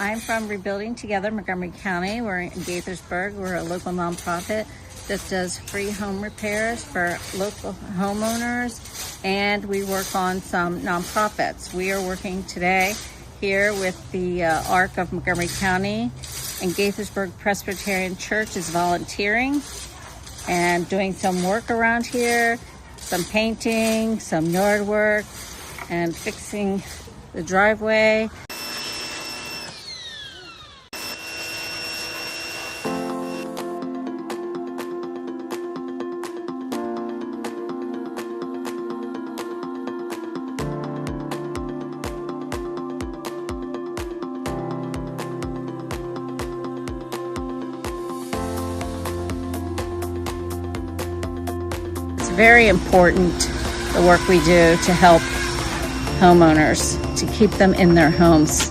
I'm from Rebuilding Together, Montgomery County. We're in Gaithersburg. We're a local nonprofit that does free home repairs for local homeowners, and we work on some nonprofits. We are working today here with the ARC of Montgomery County, and Gaithersburg Presbyterian Church is volunteering and doing some work around here, some painting, some yard work, and fixing the driveway. It's very important, the work we do to help homeowners, to keep them in their homes.